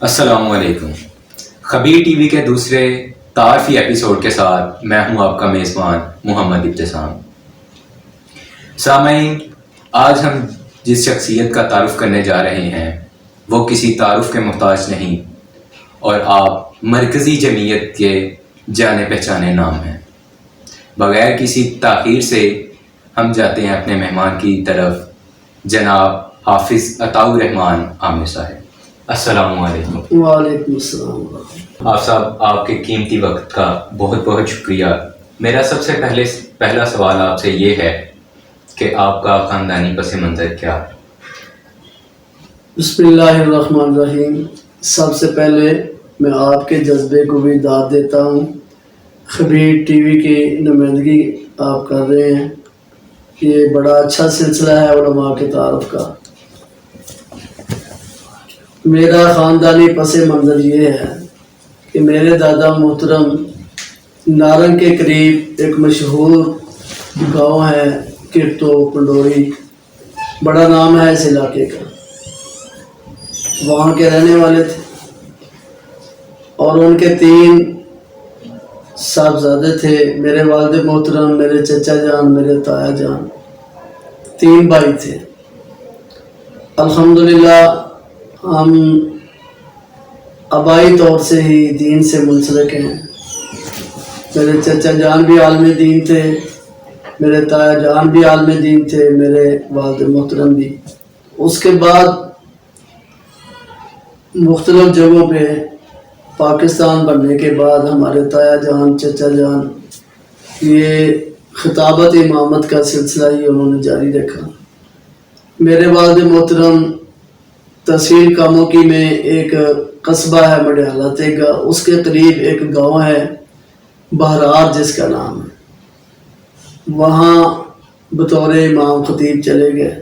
السلام علیکم۔ خبیر T V کے دوسرے تعارفی ایپیسوڈ کے ساتھ میں ہوں آپ کا میزبان محمد ابتسام۔ سامعین، آج ہم جس شخصیت کا تعارف کرنے جا رہے ہیں وہ کسی تعارف کے محتاج نہیں اور آپ مرکزی جمعیت کے جانے پہچانے نام ہیں۔ بغیر کسی تاخیر سے ہم جاتے ہیں اپنے مہمان کی طرف، جناب حافظ عطاء الرحمان عامر صاحب۔ السلام علیکم۔ وعلیکم السلام۔ آپ صاحب، آپ کے قیمتی وقت کا بہت بہت شکریہ۔ میرا سب سے پہلا سوال آپ سے یہ ہے کہ آپ کا خاندانی پس منظر کیا ہے؟ بسم اللہ الرحمن الرحیم۔ سب سے پہلے میں آپ کے جذبے کو بھی داد دیتا ہوں۔ خبیر ٹی وی کی نمائندگی آپ کر رہے ہیں، یہ بڑا اچھا سلسلہ ہے علماء کے تعارف کا۔ میرا خاندانی پس منظر یہ ہے کہ میرے دادا محترم نارنگ کے قریب ایک مشہور گاؤں ہے کرتو پنڈوری، بڑا نام ہے اس علاقے کا، وہاں کے رہنے والے تھے اور ان کے 3 صاحبزادے تھے، میرے والد محترم، میرے چچا جان، میرے تایا جان، 3 بھائی تھے۔ الحمدللہ ہم آبائی طور سے ہی دین سے منسلک ہیں۔ میرے چچا جان بھی عالم دین تھے، میرے تایا جان بھی عالم دین تھے، میرے والد محترم بھی۔ اس کے بعد مختلف جگہوں پہ پاکستان بننے کے بعد ہمارے تایا جان، چچا جان، یہ خطابت امامت کا سلسلہ ہی انہوں نے جاری رکھا۔ میرے والد محترم تحصیل کاموکی میں ایک قصبہ ہے مڈیالہ تیگا، اس کے قریب ایک گاؤں ہے بہرار جس کا نام ہے، وہاں بطور امام خطیب چلے گئے۔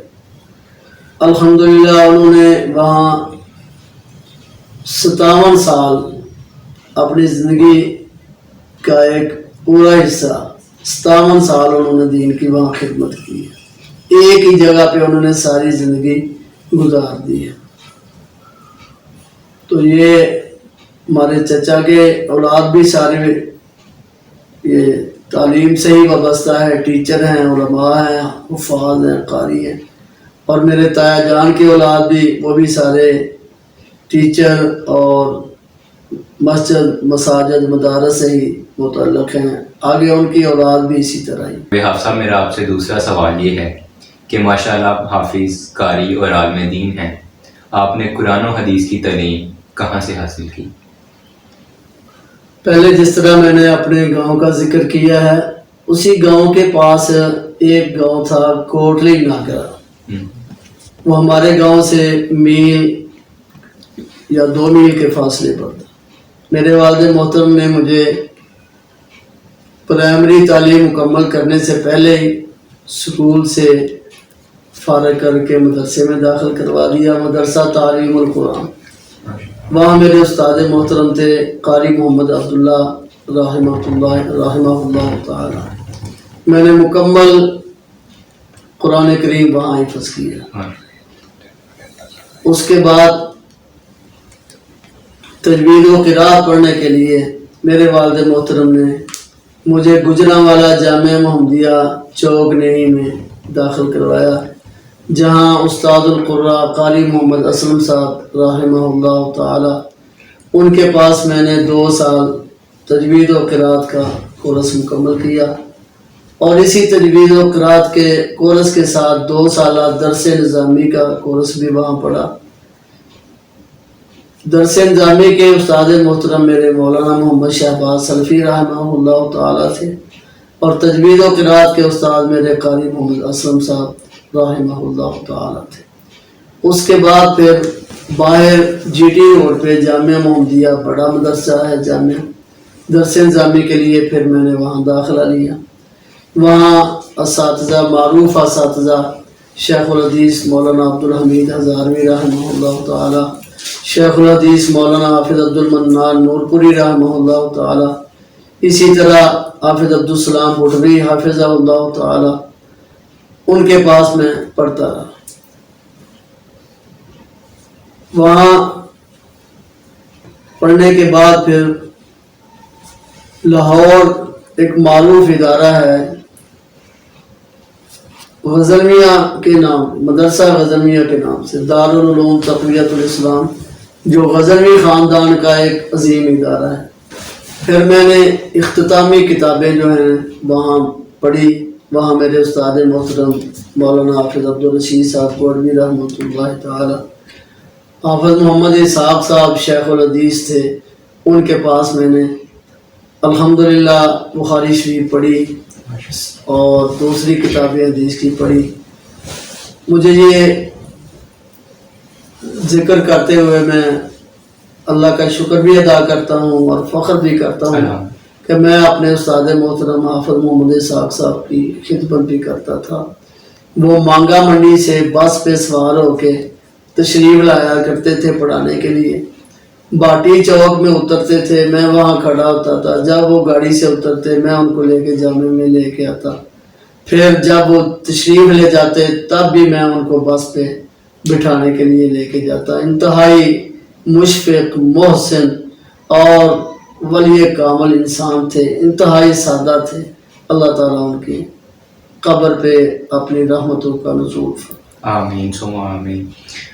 الحمدللہ انہوں نے وہاں 57 سال اپنی زندگی کا ایک پورا حصہ، 57 سال انہوں نے دین کی وہاں خدمت کی ہے۔ ایک ہی جگہ پہ انہوں نے ساری زندگی گزار دی ہے۔ تو یہ ہمارے چچا کے اولاد بھی سارے یہ تعلیم سے ہی وابستہ ہے، ٹیچر ہیں، علماء ہیں، حفاظ ہیں، قاری ہیں، اور میرے تایا جان کی اولاد بھی، وہ بھی سارے ٹیچر اور مساجد مدارس سے ہی متعلق ہیں، آگے ان کی اولاد بھی اسی طرح ہی۔ حافظ صاحب، میرا آپ سے دوسرا سوال یہ ہے کہ ماشاءاللہ آپ حافظ، قاری اور عالم دین ہیں، آپ نے قرآن و حدیث کی تعلیم کہاں سے حاصل کی؟ پہلے جس طرح میں نے اپنے گاؤں کا ذکر کیا ہے، اسی گاؤں کے پاس ایک گاؤں تھا کوٹلی ناگرہ، وہ ہمارے گاؤں سے میل یا 2 میل کے فاصلے پر تھا۔ میرے والد محترم نے مجھے پرائمری تعلیم مکمل کرنے سے پہلے ہی اسکول سے فارغ کر کے مدرسے میں داخل کروا دیا، مدرسہ تعلیم القرآن۔ وہاں میرے استاد محترم تھے قاری محمد عبداللہ رحمہ اللہ تعالی۔ میں نے مکمل قرآن کریم وہاں حفظ کیا۔ اس کے بعد تجوید و قرات پڑھنے کے لیے میرے والد محترم نے مجھے گجرانوالا جامعہ محمدیہ چوک نئی میں داخل کروایا، جہاں استاد القراء قاری محمد اسلم صاحب رحمہ اللہ تعالی، ان کے پاس میں نے 2 سال تجوید و قرات کا کورس مکمل کیا، اور اسی تجوید و قرات کے کورس کے ساتھ 2 سالہ درس نظامی کا کورس بھی وہاں پڑھا۔ درس نظامی کے استاد محترم میرے مولانا محمد شہباز سلفی رحمہ اللہ تعالی تھے، اور تجوید و قرات کے استاد میرے قاری محمد اسلم صاحب رحمہ اللہ تعالی تھے۔ اس کے بعد پھر باہر جی ٹی روڈ پہ جامعہ محمدیہ بڑا مدرسہ ہے جامعہ، درس نظامی کے لیے پھر میں نے وہاں داخلہ لیا۔ وہاں اساتذہ، معروف اساتذہ، شیخ الحدیث مولانا عبدالحمید ہزاروی رحمہ اللہ تعالی، شیخ الحدیث مولانا حافظ عبدالمنان نورپوری رحمہ اللہ تعالی، اسی طرح حافظ عبدالسلام بھٹوی حافظہ اللہ تعالی، ان کے پاس میں پڑھتا رہا۔ وہاں پڑھنے کے بعد پھر لاہور ایک معروف ادارہ ہے غزنویہ کے نام، مدرسہ غزنویہ کے نام سے، دارالعلوم تقویت الاسلام، جو غزنوی خاندان کا ایک عظیم ادارہ ہے۔ پھر میں نے اختتامی کتابیں جو ہیں وہاں پڑھی، وہاں میرے استاد محترم مولانا حافظ عبدالرشید صاحب گوڑوی رحمۃ اللہ تعالی، حافظ محمد اسحاق صاحب شیخ الحدیث تھے، ان کے پاس میں نے الحمدللہ بخاری شریف پڑھی اور دوسری کتابیں حدیث کی پڑھی۔ مجھے یہ ذکر کرتے ہوئے میں اللہ کا شکر بھی ادا کرتا ہوں اور فخر بھی کرتا ہوں کہ میں اپنے استاد محترم حافظ محمد اسحاق صاحب کی خدمت بھی کرتا تھا۔ وہ مانگا منڈی سے بس پہ سوار ہو کے تشریف لایا کرتے تھے پڑھانے کے لیے، باٹی چوک میں اترتے تھے، میں وہاں کھڑا ہوتا تھا، جب وہ گاڑی سے اترتے میں ان کو لے کے جامع میں لے کے آتا، پھر جب وہ تشریف لے جاتے تب بھی میں ان کو بس پہ بٹھانے کے لیے لے کے جاتا۔ انتہائی مشفق، محسن اور ولی کامل انسان تھے، انتہائی سادہ تھے۔ اللہ تعالیٰ ان کی قبر پہ اپنی رحمتوں کا نزول فرمائے۔ آمین ثم آمین۔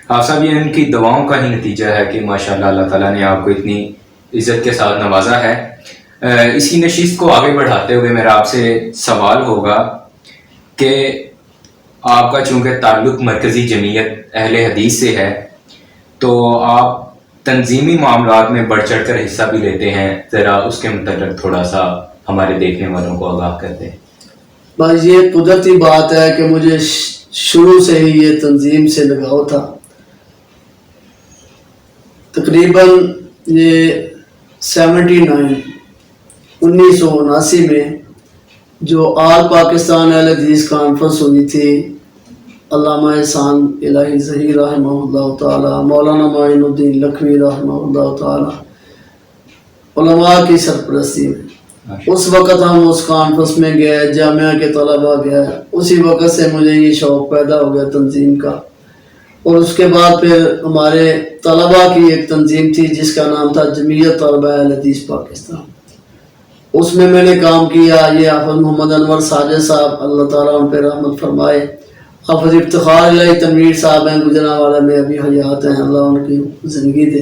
آپ صاحب، یہ ان کی دعاؤں کا ہی نتیجہ ہے کہ ماشاءاللہ اللہ تعالیٰ نے آپ کو اتنی عزت کے ساتھ نوازا ہے۔ اسی نشست کو آگے بڑھاتے ہوئے میرا آپ سے سوال ہوگا کہ آپ کا چونکہ تعلق مرکزی جمعیت اہل حدیث سے ہے تو آپ تنظیمی معاملات میں بڑھ چڑھ کر حصہ بھی لیتے ہیں، ذرا اس کے متعلق تھوڑا سا ہمارے دیکھنے والوں کو آگاہ کرتے ہیں۔ بس یہ قدرتی بات ہے کہ مجھے شروع سے ہی یہ تنظیم سے لگاؤ تھا۔ تقریباً یہ 1979 میں جو آل پاکستان اہل حدیث کانفرنس ہوئی تھی، علامہ احسان الہی ظہیر رحمہ اللہ تعالی، مولانا معین الدین لکھوی رحمہ اللہ تعالی، علماء کی سرپرستی میں، اس وقت ہم اس کانفرنس میں گئے، جامعہ کے طلباء گئے، اسی وقت سے مجھے یہ شوق پیدا ہو گیا تنظیم کا۔ اور اس کے بعد پھر ہمارے طلباء کی ایک تنظیم تھی جس کا نام تھا جمعیت طلباء اہل حدیث پاکستان، اس میں نے کام کیا۔ یہ حافظ محمد انور ساجد صاحب، اللہ تعالیٰ ان پہ رحمت فرمائے، حافظ افتخار الہی تنویر صاحب ہیں، گجرانوالہ میں ابھی حیات ہیں، اللہ ان کی زندگی دے۔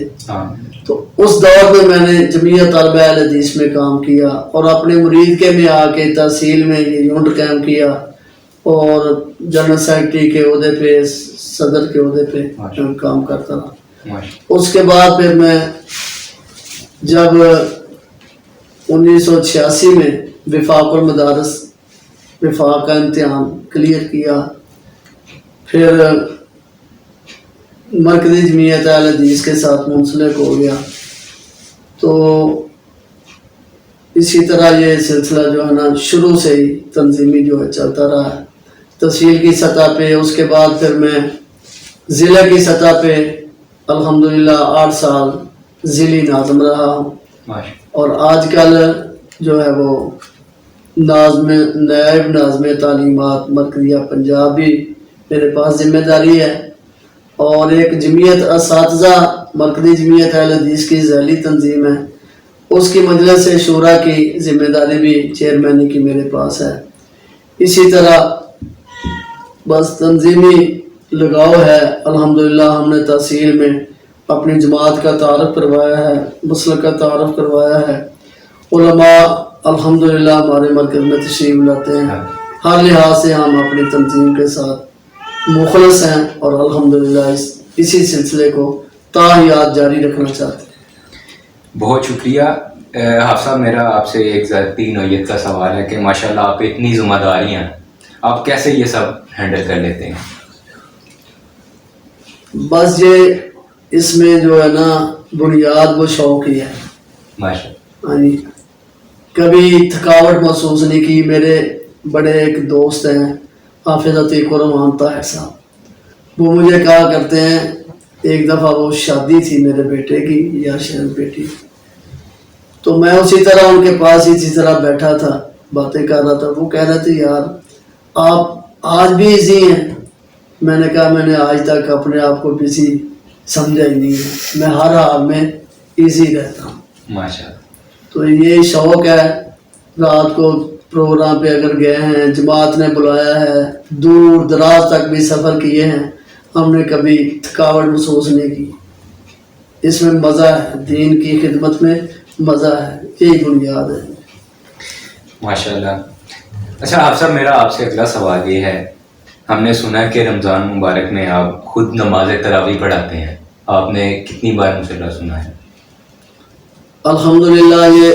تو اس دور میں نے جمعیت طلباء اہل حدیث میں کام کیا اور اپنے مرید کے میں آ کے تحصیل میں یہ یونٹ قائم کیا اور جنرل سیکرٹری کے عہدے پہ، صدر کے عہدے پہ کام کرتا رہا۔ اس کے بعد پھر میں جب 1986 میں وفاق المدارس، وفاق کا امتحان کلیئر کیا، پھر مرکزی جمعیت اہل حدیث کے ساتھ منسلک ہو گیا۔ تو اسی طرح یہ سلسلہ جو ہے نا شروع سے ہی تنظیمی جو ہے چلتا رہا ہے، تحصیل کی سطح پہ، اس کے بعد پھر میں ضلع کی سطح پہ الحمدللہ 8 سال ضلعی ناظم رہا ہوں، اور آج کل جو ہے وہ نائب ناظم تعلیمات مرکزیہ پنجاب بھی میرے پاس ذمہ داری ہے، اور ایک جمعیت اساتذہ مرکزی جمعیت اہل حدیث کی ذیلی تنظیم ہے، اس کی مجلس شورا کی ذمہ داری بھی چیئرمینی کی میرے پاس ہے۔ اسی طرح بس تنظیمی لگاؤ ہے۔ الحمدللہ ہم نے تحصیل میں اپنی جماعت کا تعارف کروایا ہے، مسلک کا تعارف کروایا ہے، علماء الحمدللہ ہمارے مرکز میں تشریف لاتے ہیں، ہر لحاظ سے ہم اپنی تنظیم کے ساتھ مخلص ہیں اور الحمدللہ اسی سلسلے کو تاحیات جاری رکھنا چاہتے ہیں۔ بہت شکریہ حافظ صاحب، میرا آپ سے ایک ذاتی نوعیت کا سوال ہے کہ ماشاءاللہ آپ پہ اتنی ذمہ داریاں، آپ کیسے یہ سب ہینڈل کر لیتے ہیں؟ بس یہ اس میں جو ہے نا بنیاد وہ شوق ہی ہے۔ ہاں جی، کبھی تھکاوٹ محسوس نہیں کی۔ میرے بڑے ایک دوست ہیں حافظ عتیق الرحمان طاہر صاحب، وہ مجھے کہا کرتے ہیں، ایک دفعہ وہ شادی تھی میرے بیٹے کی یا شہر بیٹی، تو میں اسی طرح ان کے پاس اسی طرح بیٹھا تھا، باتیں کر رہا تھا، وہ کہہ رہے تھے یار آپ آج بھی ایزی ہیں۔ میں نے کہا میں نے آج تک اپنے آپ کو بزی سمجھا ہی نہیں ہے، میں ہر حال میں ایزی رہتا ہوں. ماشاء اللہ. تو یہ شوق ہے. رات کو پروگرام پہ اگر گئے ہیں، جماعت نے بلایا ہے، دور دراز تک بھی سفر کیے ہیں، ہم نے کبھی تھکاوٹ محسوس نہیں کی. اس میں مزہ ہے، دین کی خدمت میں مزہ ہے، یہی بنیاد ہے. ماشاء اللہ. اچھا آپ صاحب، میرا آپ سے اگلا سوال یہ ہے، ہم نے سنا کہ رمضان مبارک میں آپ خود نماز تراویح پڑھاتے ہیں. آپ نے کتنی بار مصلی سنا ہے؟ الحمدللہ یہ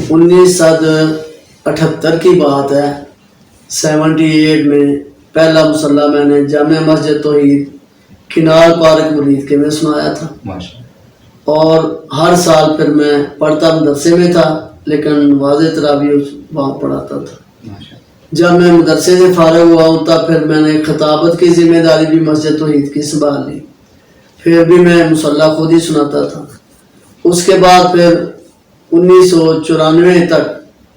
1978 کی بات ہے. 78 میں پہلا مصلی میں نے جامع مسجد توحید کنار پارک مرید کے میں سنایا تھا. ماشاء اللہ. اور ہر سال پھر میں پڑھتا مدرسے میں تھا، لیکن واضح تراویح وہاں پڑھاتا تھا. ماشاء اللہ. جب میں مدرسے سے فارغ ہوا ہوں تب پھر میں نے خطابت کی ذمہ داری بھی مسجد توحید کی سنبھال لی. پھر بھی میں مصلی خود ہی سناتا تھا. اس کے بعد پھر 1994 تک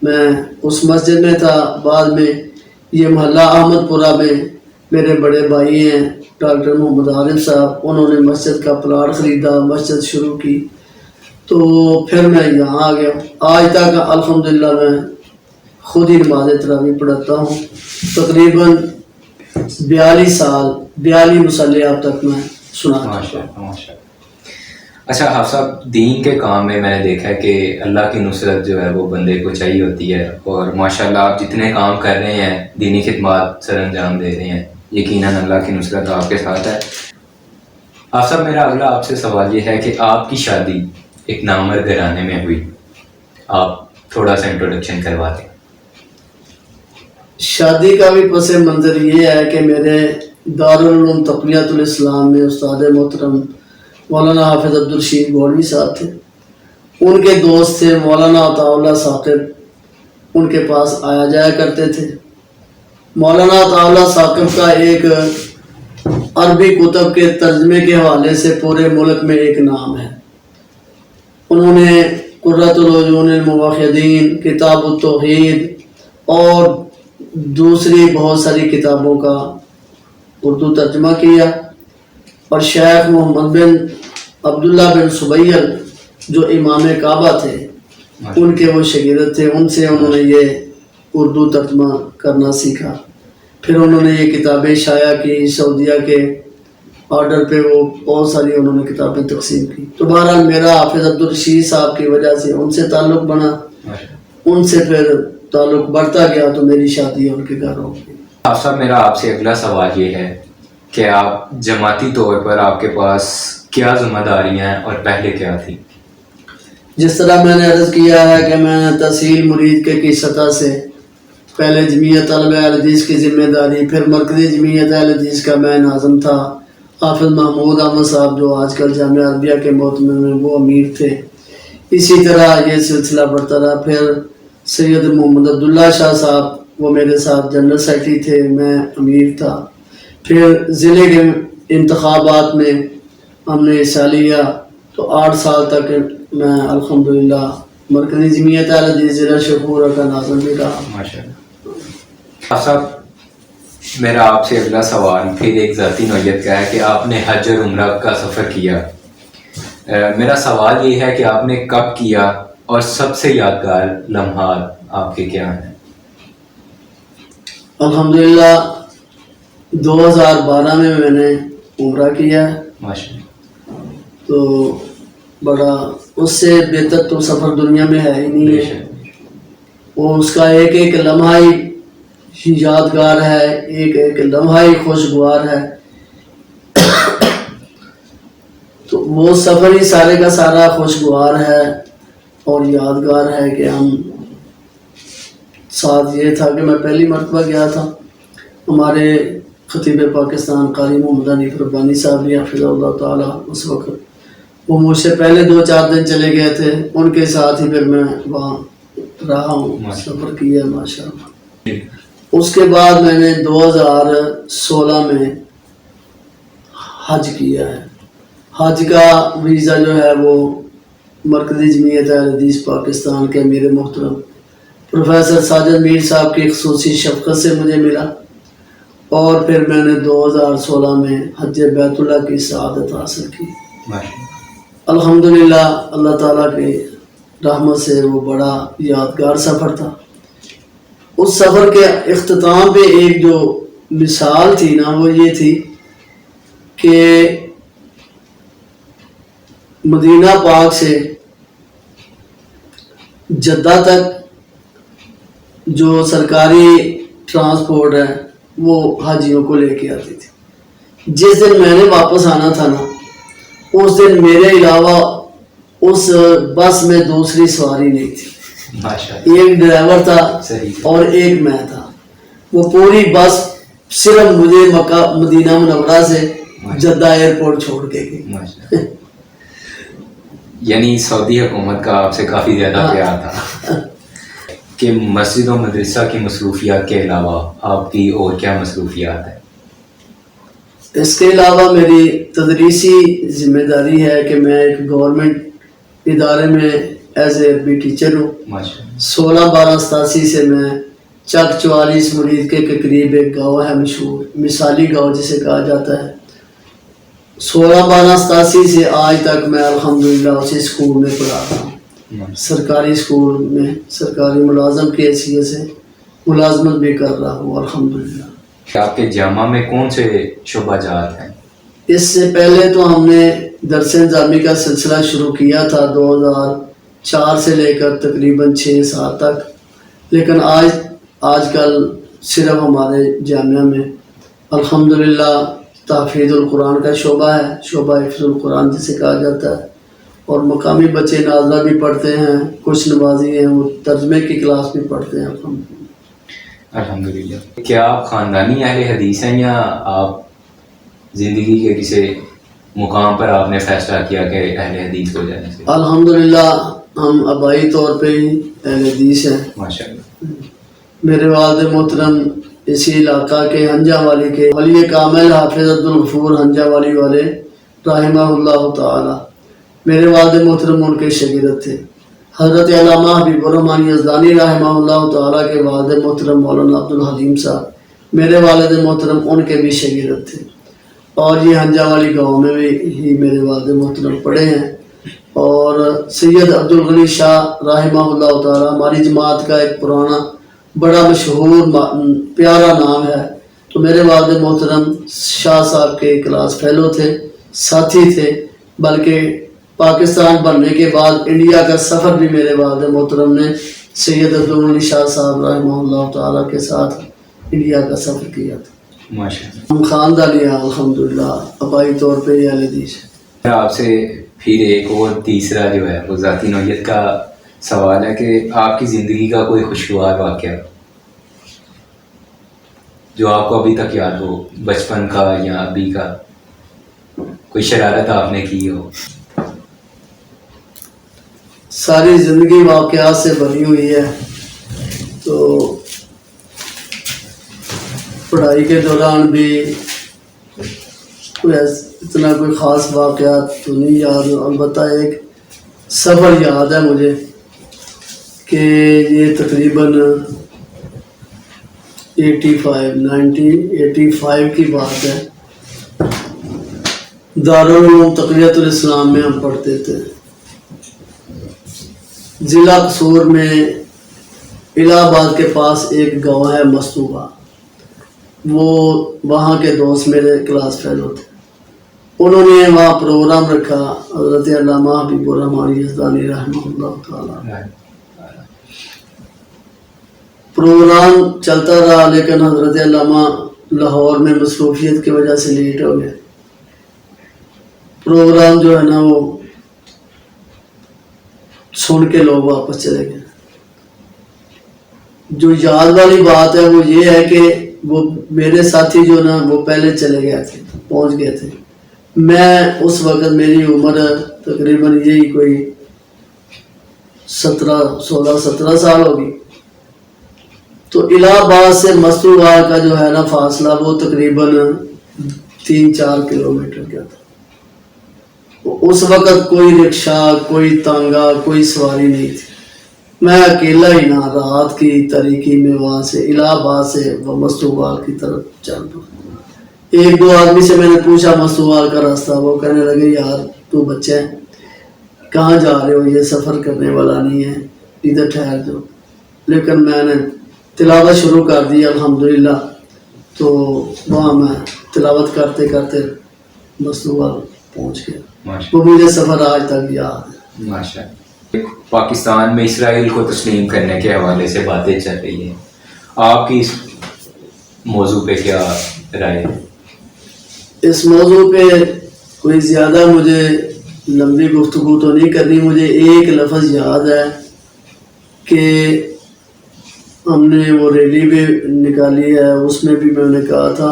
میں اس مسجد میں تھا. بعد میں یہ محلہ احمد پورہ میں میرے بڑے بھائی ہیں ڈاکٹر محمد عارف صاحب، انہوں نے مسجد کا پلاٹ خریدا، مسجد شروع کی، تو پھر میں یہاں آ گیا. آج تک الحمدللہ میں خود ہی نماز تراویح پڑھاتا ہوں. تقریباً 42 سال 42 مصلی اب تک میں سنا. ماشاء اللہ. ماشاء اللہ. اچھا آپ صاحب، دین کے کام میں نے دیکھا ہے کہ اللہ کی نصرت جو ہے وہ بندے کو چاہیے ہوتی ہے، اور ماشاءاللہ آپ جتنے کام کر رہے ہیں، دینی خدمات سر انجام دے رہے ہیں، یقیناً اللہ کی نصرت آپ کے ساتھ ہے. آپ صاحب، میرا اگلا آپ سے سوال یہ ہے کہ آپ کی شادی ایک نامور گھرانے میں ہوئی. آپ تھوڑا سا انٹروڈکشن کروا دیں. شادی کا بھی پس منظر یہ ہے کہ میرے دارالعلوم تقویت الاسلام میں استاد محترم مولانا حافظ عبدالرشید گولوی صاحب تھے. ان کے دوست تھے مولانا عطا اللہ ثاقب، ان کے پاس آیا جایا کرتے تھے. مولانا عطا اللہ ثاقب کا ایک عربی کتب کے ترجمے کے حوالے سے پورے ملک میں ایک نام ہے. انہوں نے قرۃ العیون الموحدین، کتاب التوحید اور دوسری بہت ساری کتابوں کا اردو ترجمہ کیا. اور شیخ محمد بن عبداللہ بن سبیل جو امام کعبہ تھے، ان کے وہ شاگرد تھے، ان سے انہوں نے یہ اردو ترجمہ کرنا سیکھا. پھر انہوں نے یہ کتابیں شائع کی، سعودیہ کے آرڈر پہ وہ بہت ساری انہوں نے کتابیں تقسیم کی. تو بہرحال میرا حافظ عبدالرشید صاحب کی وجہ سے ان سے تعلق بنا، ان سے پھر تعلق بڑھتا گیا، تو میری شادی ان کے گھر ہو گئی. آپ صاحب، میرا آپ سے اگلا سوال یہ ہے کہ آپ جماعتی طور پر آپ کے پاس کیا ذمہ داریاں ہیں اور پہلے کیا تھی؟ جس طرح میں نے عرض کیا ہے کہ میں نے تحصیل مرید کے کی سطح سے پہلے جمعیت طلبہ اہل حدیث کی ذمہ داری، پھر مرکزی جمعیت اہل حدیث کا میں ناظم تھا. حافظ محمود احمد صاحب جو آج کل جامعہ عربیہ کے محتمم میں وہ امیر تھے. اسی طرح یہ سلسلہ بڑھتا رہا. پھر سید محمد عبداللہ شاہ صاحب وہ میرے ساتھ جنرل سیکرٹری تھے، میں امیر تھا. پھر ضلع کے انتخابات میں ہم نے حصہ لیا، تو 8 سال تک میں الحمدللہ مرکزی جمعیت اہل حدیث ضلع شیخوپورہ کا ناظم بھی رہا. ماشاءاللہ. صاحب، میرا آپ سے اگلا سوال پھر ایک ذاتی نوعیت کا ہے کہ آپ نے حج اور عمرہ کا سفر کیا. میرا سوال یہ ہے کہ آپ نے کب کیا اور سب سے یادگار لمحات آپ کے کیا ہیں؟ الحمدللہ 2012 میں نے عمرہ کیا ہے. ماشاءاللہ. تو بڑا اس سے بہتر تو سفر دنیا میں ہے ہی نہیں ہے. وہ اس کا ایک ایک لمحہ ہی یادگار ہے، ایک ایک لمحہ ہی خوشگوار ہے. تو وہ سفر ہی سارے کا سارا خوشگوار ہے اور یادگار ہے کہ ہم ساتھ یہ تھا کہ میں پہلی مرتبہ گیا تھا. ہمارے خطیب پاکستان قاری محمد حنیف ربانی صاحب بھی حفظہ اللہ تعالیٰ اس وقت وہ مجھ سے پہلے 2-4 دن چلے گئے تھے، ان کے ساتھ ہی پھر میں وہاں رہا ہوں، سفر کیا ماشاءاللہ. اس کے بعد میں نے 2016 میں حج کیا ہے. حج کا ویزا جو ہے وہ مرکزی جمعیت اہل حدیث پاکستان کے امیر محترم پروفیسر ساجد میر صاحب کی خصوصی شفقت سے مجھے ملا، اور پھر میں نے 2016 میں حج بیت اللہ کی سعادت حاصل کی. الحمدللہ اللہ تعالیٰ کی رحمت سے وہ بڑا یادگار سفر تھا. اس سفر کے اختتام پہ ایک جو مثال تھی نا وہ یہ تھی کہ مدینہ پاک سے جدہ تک جو سرکاری ٹرانسپورٹ ہے وہ حاجیوں کو لے کے آتی تھی. جس دن میں نے واپس آنا تھا نا اس دن میرے علاوہ اس بس میں دوسری سواری نہیں تھی. ایک ڈرائیور تھا اور ایک میں تھا. وہ پوری بس صرف مجھے مکہ مدینہ منورہ سے جدہ ایئرپورٹ چھوڑ کے گئی. یعنی سعودی حکومت کا آپ سے کافی زیادہ پیار تھا. کہ مسجد و مدرسہ کی مصروفیات کے علاوہ آپ کی اور کیا مصروفیات ہیں؟ اس کے علاوہ میری تدریسی ذمہ داری ہے کہ میں ایک گورنمنٹ ادارے میں ایز اے عربی ٹیچر ہوں. 16/12/87 سے میں چک 44 مرید کے قریب ایک گاؤں ہے مشہور مثالی گاؤں جسے کہا جاتا ہے. 16/12/87 سے آج تک میں الحمدللہ اسی اسکول میں پڑھا رہا ہوں. سرکاری اسکول میں سرکاری ملازم کی حیثیت سے ملازمت بھی کر رہا ہوں الحمدللہ. آپ کے جامعہ میں کون سے شعبہ جات ہیں؟ اس سے پہلے تو ہم نے درس نظامی کا سلسلہ شروع کیا تھا 2004 سے لے کر تقریباً 6 سال تک. لیکن آج کل صرف ہمارے جامعہ میں الحمدللہ تحفیظ القرآن کا شعبہ ہے. شعبہ حفظ القرآن جسے کہا جاتا ہے. اور مقامی بچے نازلہ بھی پڑھتے ہیں. کچھ نمازی ہیں وہ ترجمے کی کلاس بھی پڑھتے ہیں الحمدللہ. کیا آپ خاندانی اہل حدیث ہیں یا آپ زندگی کے کسی مقام پر آپ نے فیصلہ کیا کہ اہل حدیث ہو جانے سے؟ الحمدللہ ہم آبائی طور پہ ہی اہل حدیث ہیں ماشاءاللہ. میرے والد محترم اسی علاقہ کے ہنجا والی کے ولی کامل حافظ عبدالغفور ہنجا والی والے رحمہ اللہ تعالی میرے والد محترم ان کے شاگرد تھے. حضرت علامہ حبیب الرحمن یزدانی رحمہ اللہ تعالیٰ کے والد محترم مولانا عبدالحلیم صاحب میرے والد محترم ان کے بھی شاگرد تھے. اور یہ ہنجا والی گاؤں میں بھی ہی میرے والد محترم پڑھے ہیں. اور سید عبدالغنی شاہ رحمہ اللہ تعالیٰ ہماری جماعت کا ایک پرانا بڑا مشہور پیارا نام ہے. تو میرے والد محترم شاہ صاحب کے کلاس فیلو تھے, ساتھی تھے. بلکہ پاکستان بننے کے بعد انڈیا کا سفر بھی میرے والد محترم نے سید عبدالغنی شاہ صاحب رحمہ اللہ تعالیٰ کے ساتھ انڈیا کا سفر کیا تھا. ماشاءاللہ. ہم خاندانی ہیں الحمدللہ آبائی طور پہ یہ اہل حدیث ہے. آپ سے پھر ایک اور تیسرا جو ہے وہ ذاتی نوعیت کا سوال ہے کہ آپ کی زندگی کا کوئی خوشگوار واقعہ جو آپ کو ابھی تک یاد ہو, بچپن کا یا ابھی کا, کوئی شرارت آپ نے کی ہو؟ ساری زندگی واقعات سے بنی ہوئی ہے. تو پڑھائی کے دوران بھی اتنا کوئی خاص واقعات تو نہیں یاد. البتہ ایک سفر یاد ہے مجھے کہ یہ تقریباً 1985 کی بات ہے. دارالعلوم تقویت الاسلام میں ہم پڑھتے تھے. ضلع قصور میں الہ آباد کے پاس ایک گاؤں ہے مستوبہ. وہ وہاں کے دوست میرے کلاس فیلو تھے. انہوں نے وہاں پروگرام رکھا حضرت علامہ حبیب الرحمن یزدانی رحمہ اللہ تعالیٰ. پروگرام چلتا رہا لیکن حضرت علامہ لاہور میں مصروفیت کی وجہ سے لیٹ ہو گئے. پروگرام جو ہے نا وہ سن کے لوگ واپس چلے گئے. جو یاد والی بات ہے وہ یہ ہے کہ وہ میرے ساتھی جو نا وہ پہلے چلے گئے تھے, پہنچ گئے تھے. میں اس وقت میری عمر تقریباً یہی کوئی 16-17 سال ہوگی. تو الہ آباد سے مستوبہ کا جو ہے نا فاصلہ وہ تقریباً 3-4 کلومیٹر کا تھا. اس وقت کوئی رکشہ, کوئی تانگا, کوئی سواری نہیں تھی. میں اکیلا ہی نا رات کی تاریکی میں وہاں سے الہ آباد سے وہ مستوبہ کی طرف چل پڑا. 1-2 آدمی سے میں نے پوچھا مستوبہ کا راستہ, وہ کہنے لگے یار تو بچہ ہے, کہاں جا رہے ہو، یہ سفر کرنے والا نہیں ہے، ادھر ٹھہر جاؤ. لیکن میں نے تلاوت شروع کر دی الحمدللہ. تو وہاں میں تلاوت کرتے کرتے مصنوعہ پہنچ گیا. ماشاء وہ مجھے سفر آج تک یاد ہے. ماشاء پاکستان میں اسرائیل کو تسلیم کرنے کے حوالے سے باتیں چل رہی ہیں، آپ کی اس موضوع پہ کیا رائے ہے؟ اس موضوع پہ کوئی زیادہ مجھے لمبی گفتگو تو نہیں کرنی. مجھے ایک لفظ یاد ہے کہ ہم نے وہ ریلی بھی نکالی ہے، اس میں بھی میں نے کہا تھا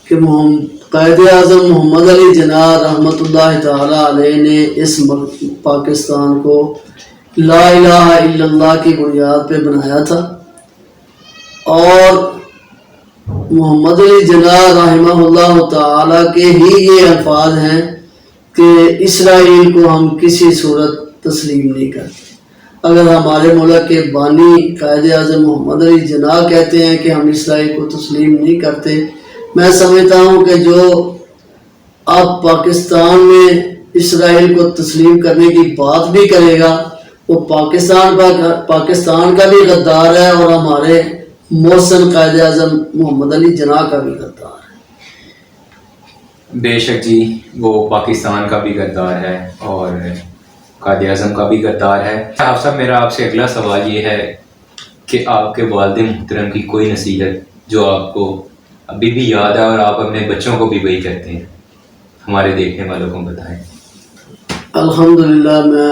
کہ قائد اعظم محمد علی جناح رحمۃ اللہ تعالی علیہ نے اس پاکستان کو لا الہ الا اللہ کی بنیاد پہ بنایا تھا، اور محمد علی جناح رحمہ اللہ تعالی کے ہی یہ الفاظ ہیں کہ اسرائیل کو ہم کسی صورت تسلیم نہیں کرتے. اگر ہمارے ملک کے بانی قائد اعظم محمد علی جناح کہتے ہیں کہ ہم اسرائیل کو تسلیم نہیں کرتے، میں سمجھتا ہوں کہ جو اب پاکستان میں اسرائیل کو تسلیم کرنے کی بات بھی کرے گا وہ پاکستان کا بھی غدار ہے، اور ہمارے محسن قائد اعظم محمد علی جناح کا بھی غدار ہے. بے شک جی، وہ پاکستان کا بھی غدار ہے اور قائد اعظم کا بھی غدار ہے. آپ صاحب، میرا آپ سے اگلا سوال یہ ہے کہ آپ کے والد محترم کی کوئی نصیحت جو آپ کو ابھی بھی یاد ہے اور آپ اپنے بچوں کو بھی وہی کرتے ہیں، ہمارے دیکھنے والوں کو بتائیں. الحمدللہ میں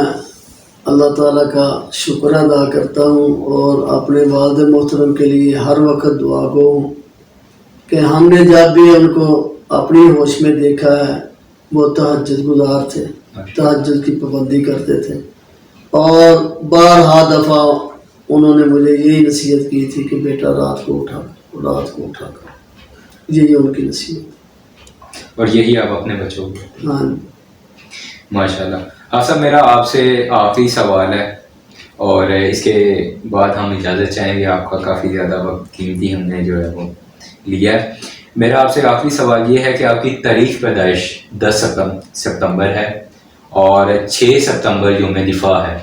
اللہ تعالیٰ کا شکر ادا کرتا ہوں اور اپنے والد محترم کے لیے ہر وقت دعا گو ہوں کہ ہم نے جب بھی ان کو اپنی ہوش میں دیکھا ہے وہ تہجد گزار تھے، تہجد کی پابندی کرتے تھے، اور بارہا دفعہ انہوں نے مجھے یہی نصیحت کی تھی کہ بیٹا رات کو اٹھا کر. یہی ان کی نصیحت، اور یہی آپ اپنے بچوں کو. ہاں. ماشاء اللہ. آپ صاحب، میرا آپ سے آخری سوال ہے اور اس کے بعد ہم اجازت چاہیں گے، آپ کا کافی زیادہ وقت قیمتی ہم نے جو ہے وہ لیا ہے. میرا آپ سے آخری سوال یہ ہے کہ آپ کی تاریخ پیدائش 10 ستمبر ہے اور 6 ستمبر یوم دفاع ہے.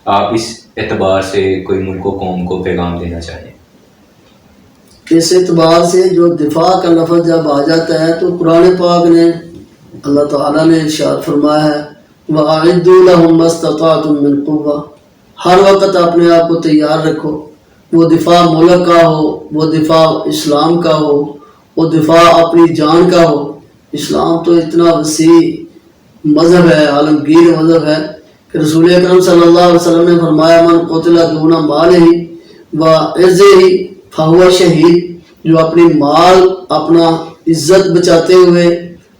آپ اس اعتبار سے کوئی ملک و قوم کو پیغام دینا چاہیں؟ اس اعتبار سے جو دفاع کا لفظ جب آ جاتا ہے تو قرآن پاک نے اللہ تعالیٰ نے ارشاد فرمایا ہے وَأَعِدُّوا لَهُم مَّا اسْتَطَعْتُم مِّن قُوَّةٍ. ہر وقت اپنے آپ کو تیار رکھو، وہ دفاع ملک کا ہو، وہ دفاع اسلام کا ہو، وہ دفاع اپنی جان کا ہو. اسلام تو اتنا وسیع مذہب ہے، عالمگیر مذہب ہے کہ رسول اکرم صلی اللہ علیہ وسلم نے فرمایا من قتل دون مالہ وعرضہ فہو شہید. جو اپنی مال اپنا عزت بچاتے ہوئے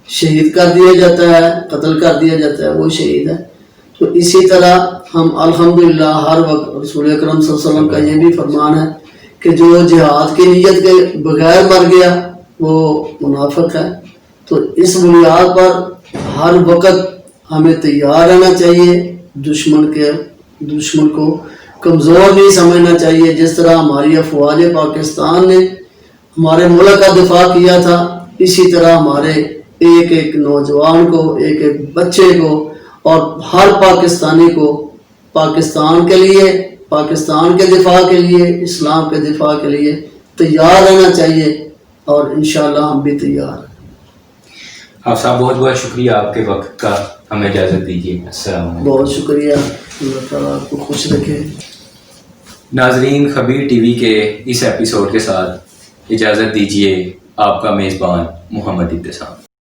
شہید کر دیا جاتا ہے، قتل کر دیا جاتا ہے، وہ شہید ہے. تو اسی طرح ہم الحمدللہ ہر وقت رسول اکرم صلی اللہ علیہ وسلم کا یہ بھی فرمان ہے کہ جو جہاد کی نیت کے بغیر مر گیا وہ منافق ہے. تو اس بنیاد پر ہر وقت ہمیں تیار رہنا چاہیے، دشمن کو کمزور نہیں سمجھنا چاہیے. جس طرح ہماری افواج پاکستان نے ہمارے ملک کا دفاع کیا تھا، اسی طرح ہمارے ایک ایک نوجوان کو، ایک ایک بچے کو اور ہر پاکستانی کو پاکستان کے لیے، پاکستان کے دفاع کے لیے، اسلام کے دفاع کے لیے تیار رہنا چاہیے، اور انشاءاللہ ہم بھی تیار ہیں. آپ صاحب بہت بہت شکریہ آپ کے وقت کا، ہمیں اجازت دیجیے. السلام علیکم. بہت شکریہ، اللہ تعالیٰ آپ کو خوش رکھے. ناظرین، خبیر ٹی وی کے اس ایپیسوڈ کے ساتھ اجازت دیجیے. آپ کا میزبان محمد ابتسام.